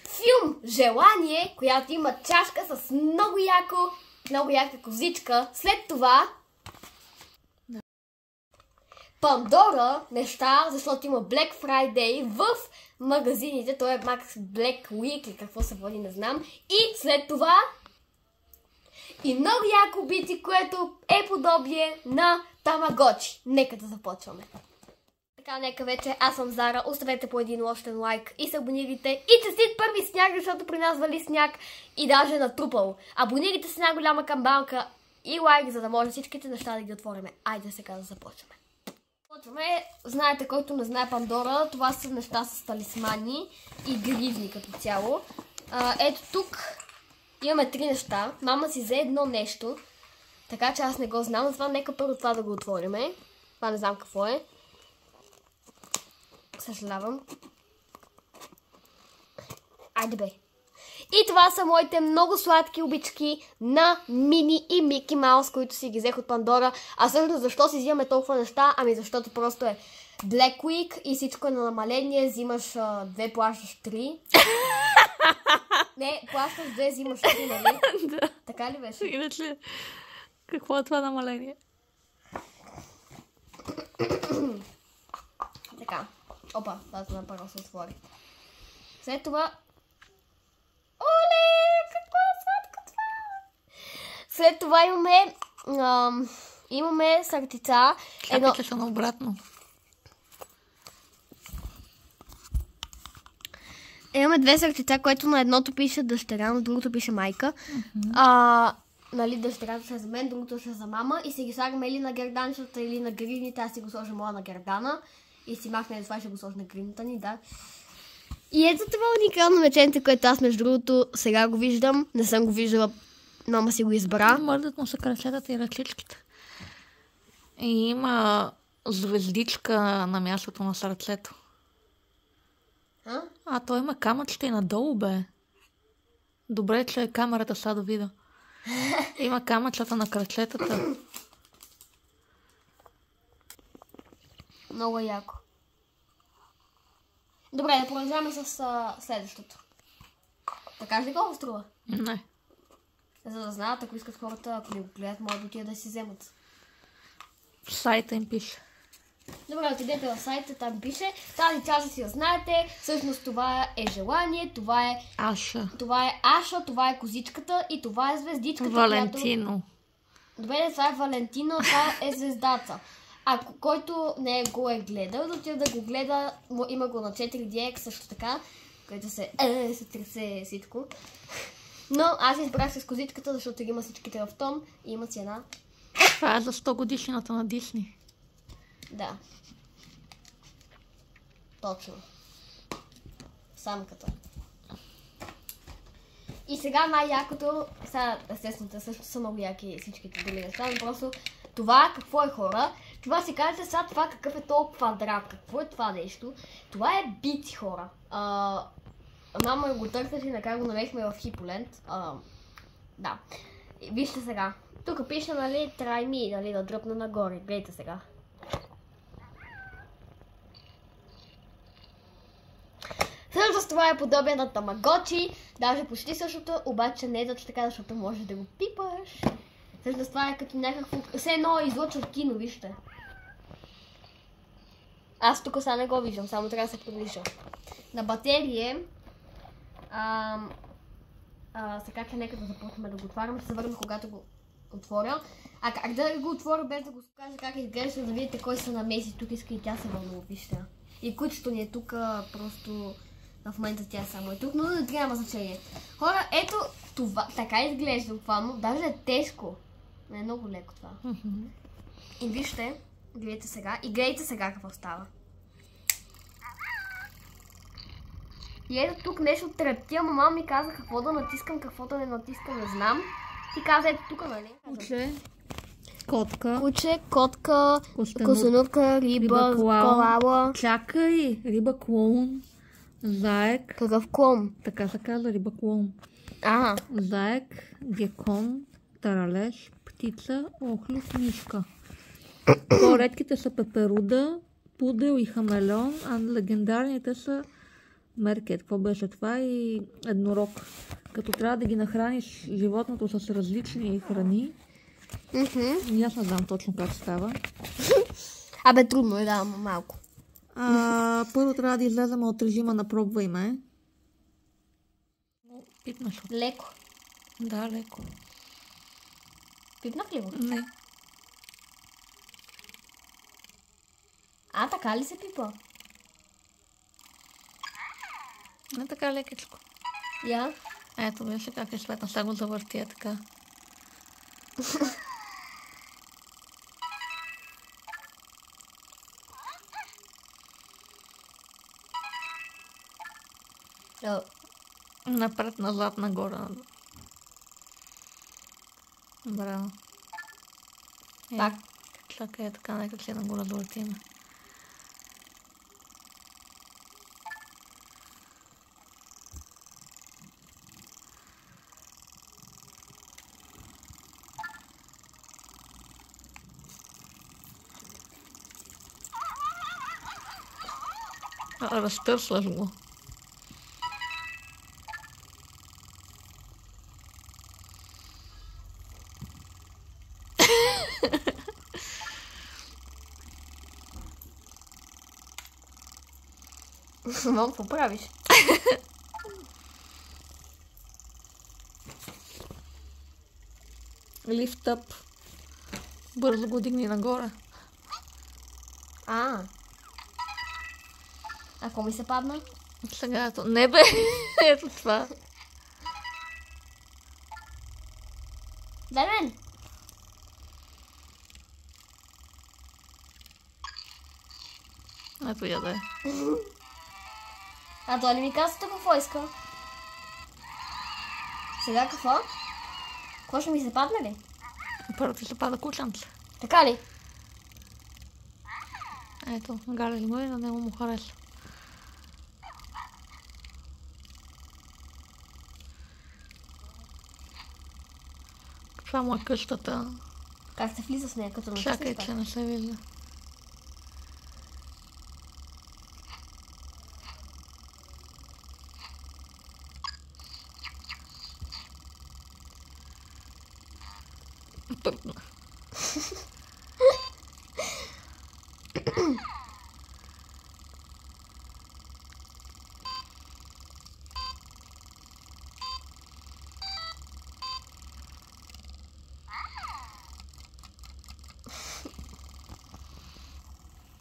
Филм Желание, която има чашка с много яка козичка. След това Пандора неща, защото има Black Friday в магазините. Той е Max Black Week или какво се води, не знам. И след това и много яко бити, което е подобие на Тамагочи. Нека да започваме. Така, нека вече. Аз съм Зара. Оставете по един лощен лайк и се абонирайте. И честит първи сняг, защото при нас вали сняг и даже натрупал. Абонирайте се на голяма камбанка и лайк, за да може всичките неща да ги отвориме. Айде сега да започваме. Знаете, който не знае Пандора, това са неща с талисмани и гривни като цяло. Ето тук имаме 3 неща. Мама си взе едно нещо, така че аз не го знам. Затова нека първо това да го отвориме. Това не знам какво е. Съжалявам. Айде бе. И това са моите много сладки обички на Мини и Мики Маус, които си ги взех от Пандора. А също защо си взимаме толкова неща? Ами защото просто е Black Week и всичко е на намаление. Взимаш 2, плащаш 3. Не, плащаш 2, взимаш 3, нали? Да. Така ли беше? Иначе, какво е това намаление? Така. Опа, това направо се отвори. След това... Оле, какво е сладко това! След това имаме съртица. Шапите са наобратно. Имаме 2 съртица, което на едното пише дъщеря, на другото пише майка. Нали, дъщерята ще е за мен, другото ще е за мама. И си ги слагаме или на герданчета, или на гривните. Аз си го сложа моя на гердана. И си махне това, ще го сложа на гривната ни, да. И ето това уникално веченце, което аз между другото сега го виждам. Не съм го виждала, мама си го избра. Мърдат му са крачетата и ръчичките. И има звездичка на мястото на сърцето. Той има камъчета и надолу, бе. Добре, че камерата сега да видя. Има камъчета на крачетата. Много яко. Добре, да продължаваме с следващото. Така ли колко струва? Не. За да знаят, ако искат хората, ако не го гледат, могат да отидат да си вземат. В сайта им пише. Добре, отидете в сайта, там пише. Тази част си я знаете. Всъщност това е желание, това е Аша. Това е Аша, това е козичката и това е звездичката. Валентино. Която... Добре, това е Валентино, това е звездата. Ако който не го е гледал, да отида да го гледа, има го на 4DX също така, който се тресе всичко. Но аз избрах с козичката, защото ги има всичките в том и има си една. Това е за 100 годишнината на Дисни. Да. Точно. Самката. И сега най-якото, сега естествено също са много яки всичките други неща, но просто това какво е, хора? Това си казвате сега това какъв е толкова квадрат, какво е това нещо? Това е бици, хора. Мама го търсеше и накрая го намерихме в Хиполент. Да. Вижте сега. Тук пише, нали, try me, нали, да дръпна нагоре. Гледайте сега. Всъщност това е подобие на Тамагочи, даже почти същото, обаче не е точно така, защото можеш да го пипаш. Всъщност това е като някакво... Все едно излъчва кино, вижте. Аз тук сега не го виждам, само трябва да се приближа. На батерия... Сега че нека да започнем да го отваряме, ще се върнем когато го отворя. А как да го отворя без да го покажа как изглежда, да видите кой се намеси тук, иска и тя се вълнува, вижте. И кучето ни е тук, просто в момента тя само е тук, но не няма значение. Хора, ето това, така изглежда буквално, даже е тежко. Не е много леко това. И вижте, гледайте сега какво става. И ето тук нещо трепти, ама мама ми каза какво да натискам, какво да не натискам, не знам. Ти каза ето тук, нали? Куче, котка, косонурка, риба, колала. Чакай, риба клоун, заек. Какъв клон? Така се казва, риба клоун. Заек, гекон, таралеж, птица, охлюв, мишка. По-редките са пеперуда, пудел и хамелеон, а легендарните са меркет. Какво беше това? И еднорог. Като трябва да ги нахраниш животното с различни храни. И аз не знам точно как става. Абе, трудно е, да, малко. Първо трябва да излезем от режима на пробвай ме. Пипнаш ли? Леко. Да, леко. Пипнах ли го? Не. А, така ли се пипа? Не така лекичко. Я? Ето, виж как е светна. Сега го завъртия така. Напред, назад, нагоре. Браво. Пак. Чакай, така, нека си да го развъртим. Разтърсваш го. Мам, какво правиш? Lift up. Бързо го дигни нагоре. Ако ми се падна? Сега ето. Не бе! Ето това. Дай мен! Ето я да е. А той ли ми казвате какво иска? Сега какво? Какво ще ми се падне ли? Първо ти се пада кученце. Така ли? Ето, галили го и на него му хареса. Това му е къщата. Как се влиза с нея, като на Чакай, че не се вижда. Пъртна.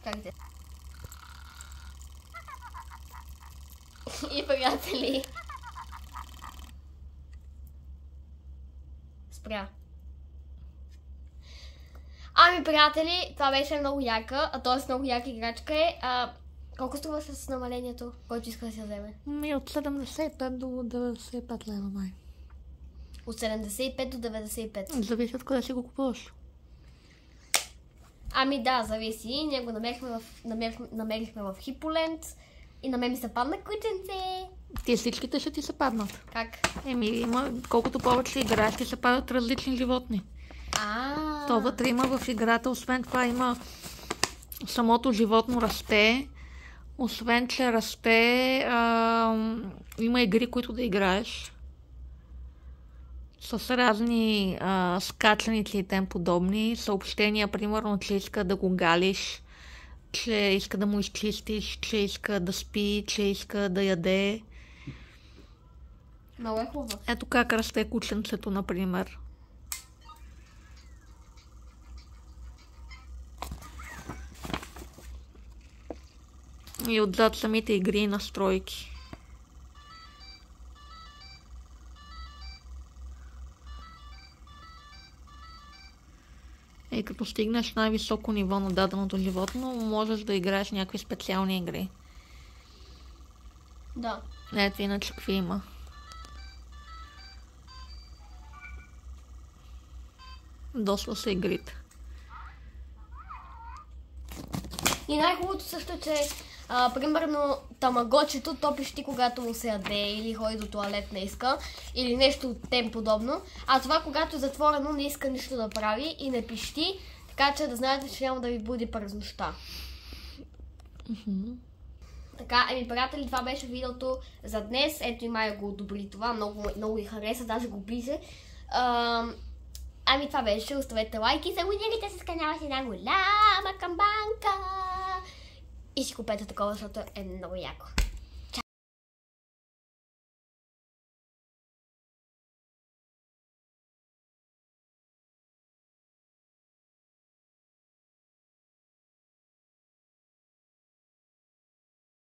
Как де? И приятели. Спря. Ами, приятели, това беше много яка, т.е. много яка играчка е. Колко струва с намалението, който иска да се вземе? От 75 до 95 лева май. От 75 до 95. Зависи от къде си го купуваш. Ами да, зависи. Ние го намерихме в Хиполент и на мен ми се падна кученце. Те всичките ще ти се паднат. Как? Колкото повече играеш, ти се падат различни животни. То вътре има в играта, освен това има самото животно расте. Освен, че расте, има игри, които да играеш. С разни скачаници и тем подобни. Съобщения, примерно, че иска да го галиш, че иска да му изчистиш, че иска да спи, че иска да яде. Много е хубаво. Ето как расте кученцето, например. И отзад самите игри и настройки. И като стигнеш най-високо ниво на даденото животно, можеш да играеш някакви специални игри. Да. Ето иначе какви има. Доста са игрите. И най-хубавото също, че примерно тамагочето то пищи, когато му се яде или ходи до тоалет не иска, или нещо от тем подобно. А това, когато е затворено, не иска нищо да прави и не пищи, така че да знаете, че няма да ви буди през нощта. Така, приятели, това беше видеото за днес. Ето и Майя го одобри това. Много и хареса, даже го пише. Това беше. Оставете лайки и се абонирайте с канала с една голяма камбанка. И си купете такова, защото е много яко.